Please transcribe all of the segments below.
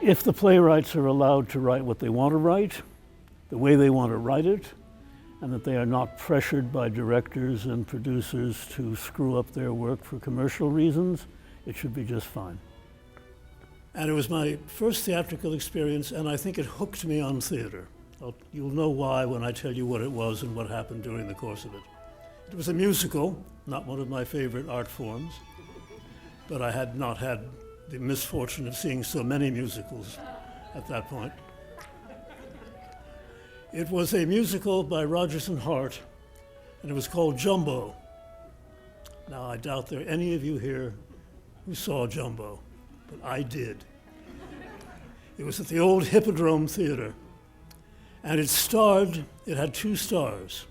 if the playwrights are allowed to write what they want to write, the way they want to write it, and that they are not pressured by directors and producers to screw up their work for commercial reasons, it should be just fine. And it was my first theatrical experience, and I think it hooked me on theater. You'll know why when I tell you what it was and what happened during the course of it. It was a musical, not one of my favorite art forms, but I had not had the misfortune of seeing so many musicals at that point. It was a musical by Rodgers and Hart, and it was called Jumbo. Now, I doubt there are any of you here who saw Jumbo, but I did. It was at the old Hippodrome Theater, and it had two stars,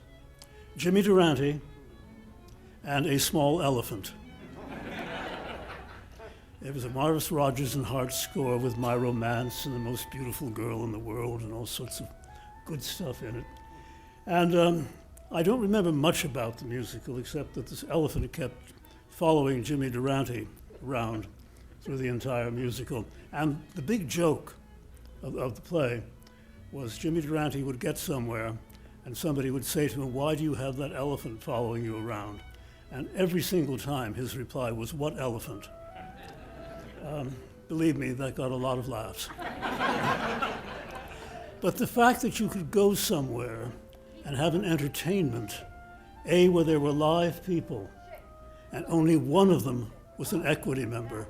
Jimmy Durante and a small elephant. It was a marvelous Rodgers and Hart score with My Romance and The Most Beautiful Girl in the World and all sorts of good stuff in it. And I don't remember much about the musical except that this elephant kept following Jimmy Durante around through the entire musical. And the big joke of the play was Jimmy Durante would get somewhere and somebody would say to him, "Why do you have that elephant following you around?" And every single time his reply was, "What elephant?" Believe me, that got a lot of laughs. But the fact that you could go somewhere and have an entertainment, where there were live people, and only one of them was an equity member,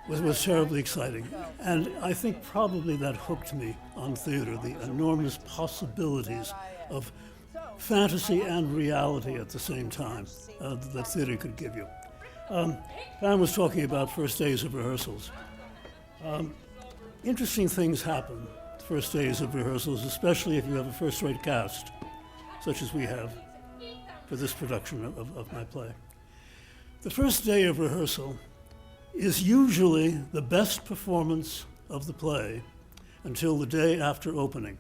was terribly exciting. And I think probably that hooked me on theater, the enormous possibilities of fantasy and reality at the same time that theater could give you. Pam was talking about first days of rehearsals. Interesting things happen the first days of rehearsals, especially if you have a first-rate cast, such as we have for this production of my play. The first day of rehearsal is usually the best performance of the play until the day after opening.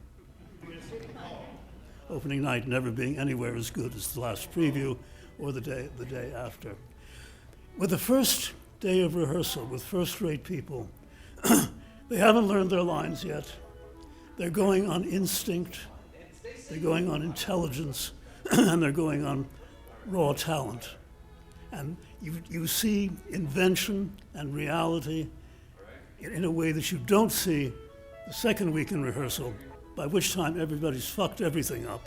Opening night never being anywhere as good as the last preview or the day after. With the first day of rehearsal with first-rate people, they haven't learned their lines yet. They're going on instinct, they're going on intelligence, and they're going on raw talent. And you see invention and reality in a way that you don't see the second week in rehearsal, by which time everybody's fucked everything up.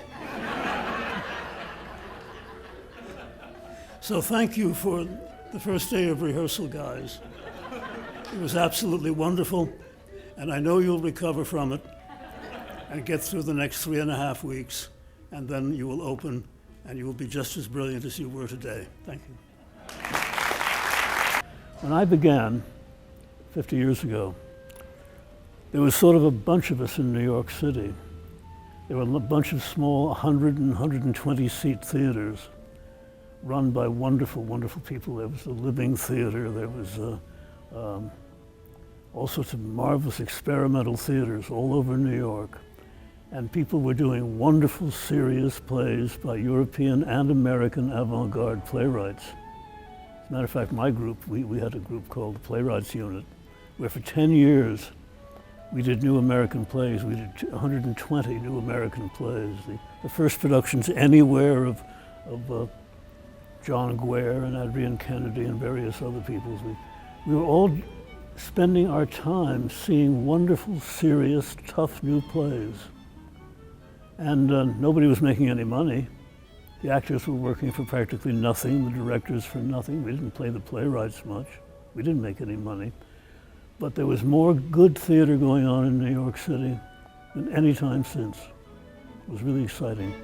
So thank you for the first day of rehearsal, guys. It was absolutely wonderful, and I know you'll recover from it and get through the next 3.5 weeks, and then you will open, and you will be just as brilliant as you were today. Thank you. When I began 50 years ago, there was sort of a bunch of us in New York City. There were a bunch of small 100 and 120 seat theaters run by wonderful, wonderful people. There was the Living Theater, there was all sorts of marvelous experimental theaters all over New York. And people were doing wonderful, serious plays by European and American avant-garde playwrights. As a matter of fact, my group, we had a group called the Playwrights Unit, where for 10 years we did new American plays. We did 120 new American plays. The first productions anywhere of John Guare and Adrienne Kennedy and various other people. We were all spending our time seeing wonderful, serious, tough new plays. And nobody was making any money. The actors were working for practically nothing, the directors for nothing. We didn't play the playwrights much. We didn't make any money. But there was more good theater going on in New York City than any time since. It was really exciting.